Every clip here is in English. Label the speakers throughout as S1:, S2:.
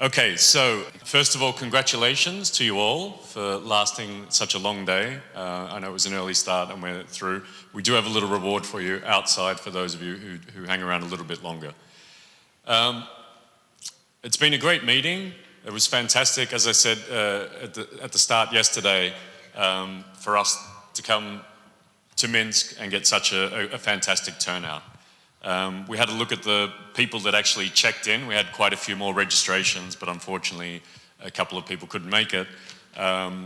S1: Okay, so first of all, congratulations to you all for lasting such a long day. I know it was an early start and we're through. We do have a little reward for you outside for those of you who hang around a little bit longer. It's been a great meeting. It was fantastic, as I said at the start yesterday, for us to come to Minsk and get such a fantastic turnout. We had a look at the people that actually checked in. We had quite a few more registrations, but unfortunately a couple of people couldn't make it.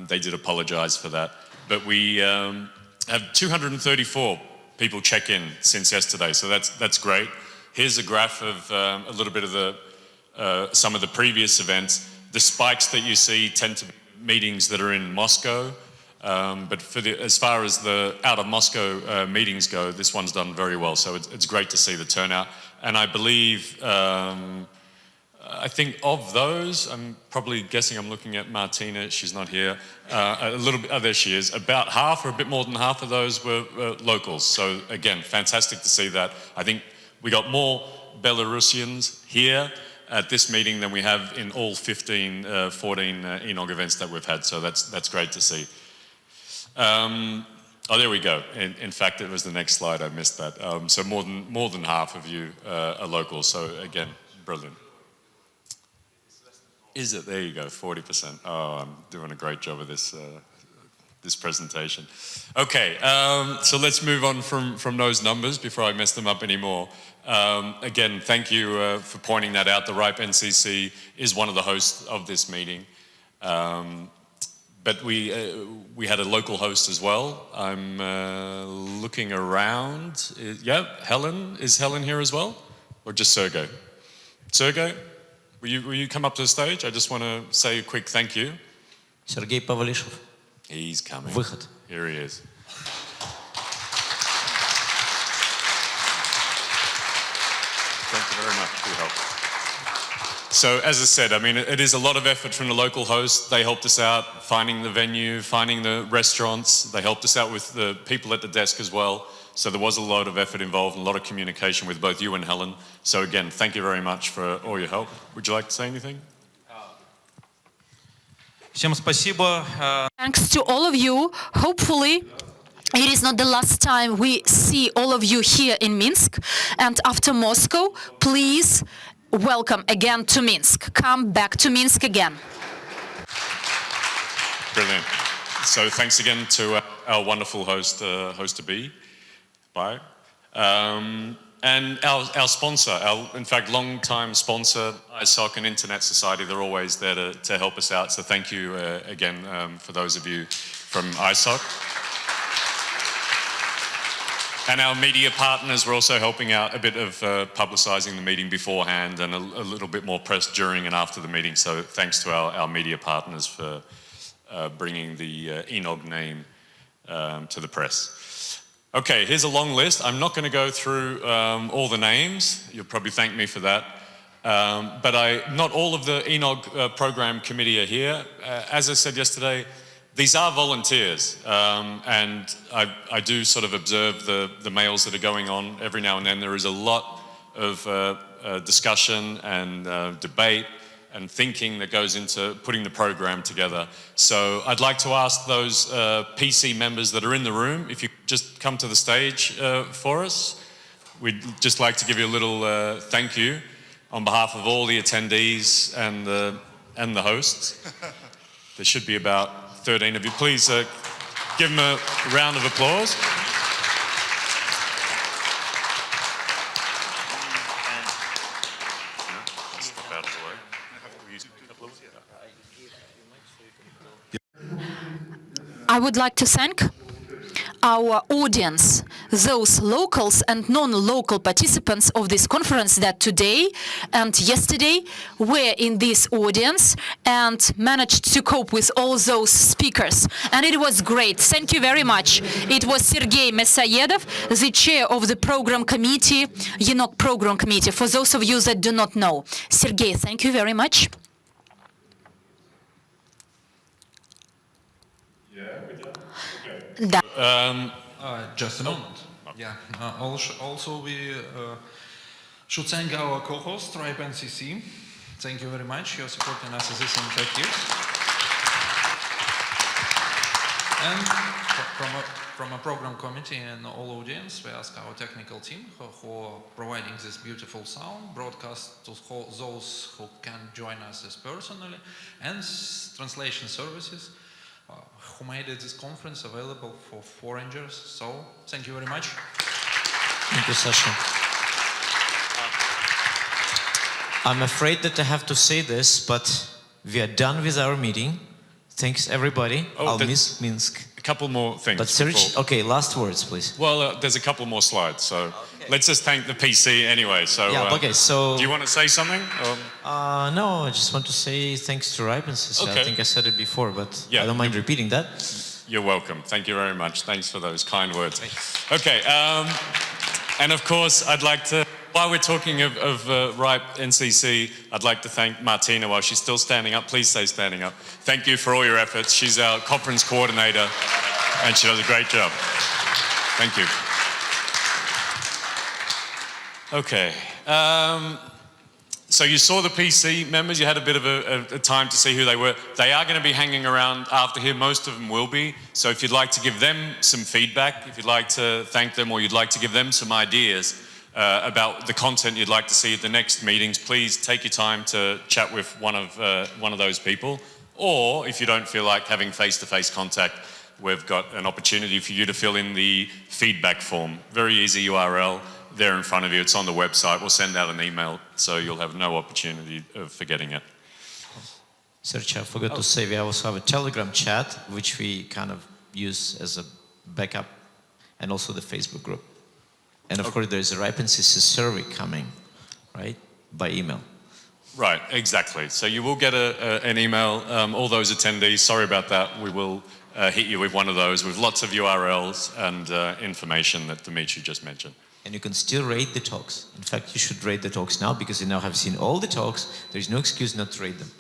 S1: They did apologize for that. But we have 234 people check in since yesterday, so that's great. Here's a graph of a little bit of some of the previous events. The spikes that you see tend to be meetings that are in Moscow, but as far as the out of Moscow meetings go, this one's done very well. So it's great to see the turnout. And I believe, I think of those, I'm probably guessing, I'm looking at Martina, she's not here, a little bit, oh, there she is. About half or a bit more than half of those were locals. So again, fantastic to see that. I think we got more Belarusians here at this meeting than we have in all 14 ENOG events that we've had. So that's great to see. Oh, there we go. In fact, it was the next slide. I missed that. So more than half of you are local. So again, brilliant. Is it? There you go. 40%. Oh, I'm doing a great job of this presentation. Okay. So let's move on from those numbers before I mess them up anymore. Again, thank you for pointing that out. The RIPE NCC is one of the hosts of this meeting. But we had a local host as well. I'm looking around. Yeah, Helen. Is Helen here as well? Or just Sergey? Sergey, will you come up to the stage? I just want to say a quick thank you.
S2: Sergey Pavlishov.
S1: He's coming.
S2: Выход.
S1: Here he is. Thank you very much for your help. So as I said, I mean, it is a lot of effort from the local hosts. They helped us out finding the venue, finding the restaurants. They helped us out with the people at the desk as well. So there was a lot of effort involved and a lot of communication with both you and Helen. So again, thank you very much for all your help. Would you like to say anything?
S3: Всем спасибо.
S4: Thanks to all of you. Hopefully, it is not the last time we see all of you here in Minsk. And after Moscow, please welcome again to Minsk. Come back to Minsk again.
S1: Brilliant. So thanks again to our wonderful host, host-to-be. Bye. And our sponsor, in fact, long-time sponsor, ISOC and Internet Society, they're always there to help us out. So thank you again for those of you from ISOC. And our media partners were also helping out a bit of publicising the meeting beforehand and a little bit more press during and after the meeting. So thanks to our media partners for bringing the ENOG name to the press. Okay, here's a long list. I'm not going to go through all the names. You'll probably thank me for that. But not all of the ENOG program committee are here. As I said yesterday, these are volunteers, and I do sort of observe the mails that are going on every now and then. There is a lot of discussion and debate and thinking that goes into putting the program together. So I'd like to ask those PC members that are in the room, if you just come to the stage for us. We'd just like to give you a little thank you on behalf of all the attendees and the hosts. There should be about 13 of you. Please give them a round of applause.
S4: I would like to thank our audience, those locals and non-local participants of this conference that today and yesterday were in this audience and managed to cope with all those speakers. And it was great. Thank you very much. It was Sergey Mesayedov, the chair of the program committee, ENOG program committee, for those of you that do not know. Sergey, thank you very much.
S3: Just a moment. Yeah. Also, we should thank our co-host, RIPE NCC, Thank you very much. You're supporting us in this initiative. And from a program committee and all audience, we ask our technical team who are providing this beautiful sound broadcast to those who can join us personally, and translation services who made this conference available for foreigners. So thank you very much.
S2: Thank you, Sasha. I'm afraid that I have to say this, but we are done with our meeting. Thanks, everybody. I'll miss Minsk.
S1: A couple more things.
S2: But Serge,
S1: before.
S2: okay, last words, please.
S1: Well, there's a couple more slides, so let's just thank the PC anyway. So,
S2: Yeah, okay, so...
S1: do you want to say something?
S2: No, I just want to say thanks to Ripensis.
S1: Okay.
S2: I think I said it before, but
S1: Yeah,
S2: I don't mind repeating that.
S1: You're welcome. Thank you very much. Thanks for those kind words. Okay, and of course, I'd like to, while we're talking of RIPE NCC, I'd like to thank Martina while she's still standing up. Please stay standing up. Thank you for all your efforts. She's our conference coordinator, and she does a great job. Thank you. Okay. So you saw the PC members. You had a bit of a time to see who they were. They are going to be hanging around after here. Most of them will be. So if you'd like to give them some feedback, if you'd like to thank them, or you'd like to give them some ideas about the content you'd like to see at the next meetings, please take your time to chat with one of those people. Or if you don't feel like having face-to-face contact, we've got an opportunity for you to fill in the feedback form. Very easy URL. There in front of you, it's on the website. We'll send out an email, so you'll have no opportunity of forgetting it.
S2: Serge, I forgot to say, we also have a Telegram chat, which we kind of use as a backup, and also the Facebook group. And of course, there's a Ripensis survey coming, right, by email.
S1: Right, exactly. So you will get an email, all those attendees, sorry about that, we will hit you with one of those with lots of URLs and information that Dimitri just mentioned.
S2: And you can still rate the talks. In fact, you should rate the talks now, because you now have seen all the talks. There's no excuse not to rate them,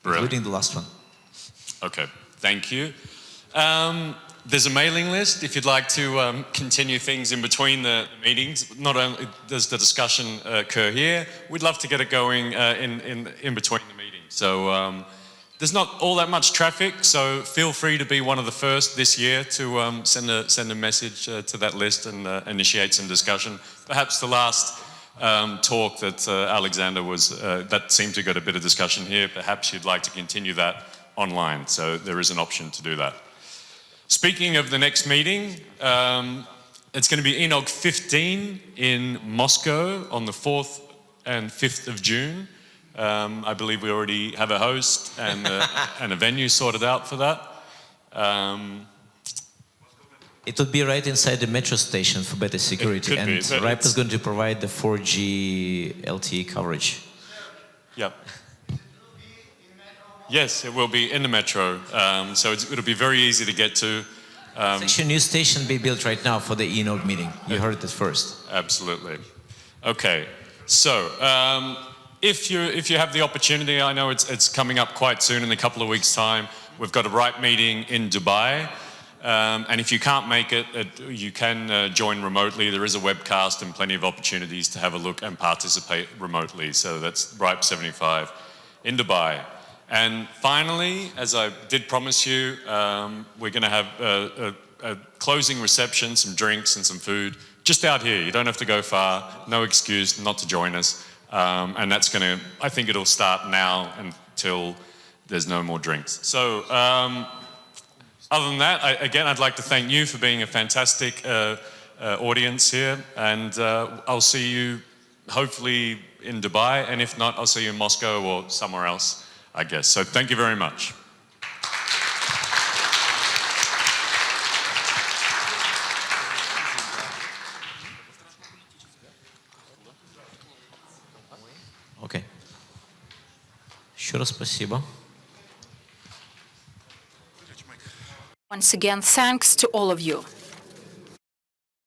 S2: including the last one.
S1: Okay, thank you. There's a mailing list if you'd like to continue things in between the meetings. Not only does the discussion occur here, we'd love to get it going in between the meetings. So there's not all that much traffic, so feel free to be one of the first this year to send a message to that list and initiate some discussion. Perhaps the last talk that Alexander was, that seemed to get a bit of discussion here, perhaps you'd like to continue that online, so there is an option to do that. Speaking of the next meeting, it's going to be ENOG 15 in Moscow on the 4th and 5th of June. I believe we already have a host and a venue sorted out for that.
S2: It would be right inside the metro station for better security, and RIPE is going to provide the 4G LTE coverage.
S1: Yep. Yes, it will be in the metro, so it'll be very easy to get to.
S2: There's actually a new station being built right now for the ENOG meeting. You heard it first.
S1: Absolutely. Okay, so if you have the opportunity, I know it's coming up quite soon in a couple of weeks' time. We've got a RIPE meeting in Dubai, and if you can't make it, you can join remotely. There is a webcast and plenty of opportunities to have a look and participate remotely. So that's RIPE 75 in Dubai. And finally, as I did promise you, we're going to have a closing reception, some drinks and some food, just out here. You don't have to go far, no excuse not to join us. And that's going to, I think it'll start now until there's no more drinks. So other than that, again, I'd like to thank you for being a fantastic audience here. And I'll see you hopefully in Dubai. And if not, I'll see you in Moscow or somewhere else, I guess. So thank you very much.
S2: Okay. Еще раз спасибо.
S4: Once again, thanks to all of you.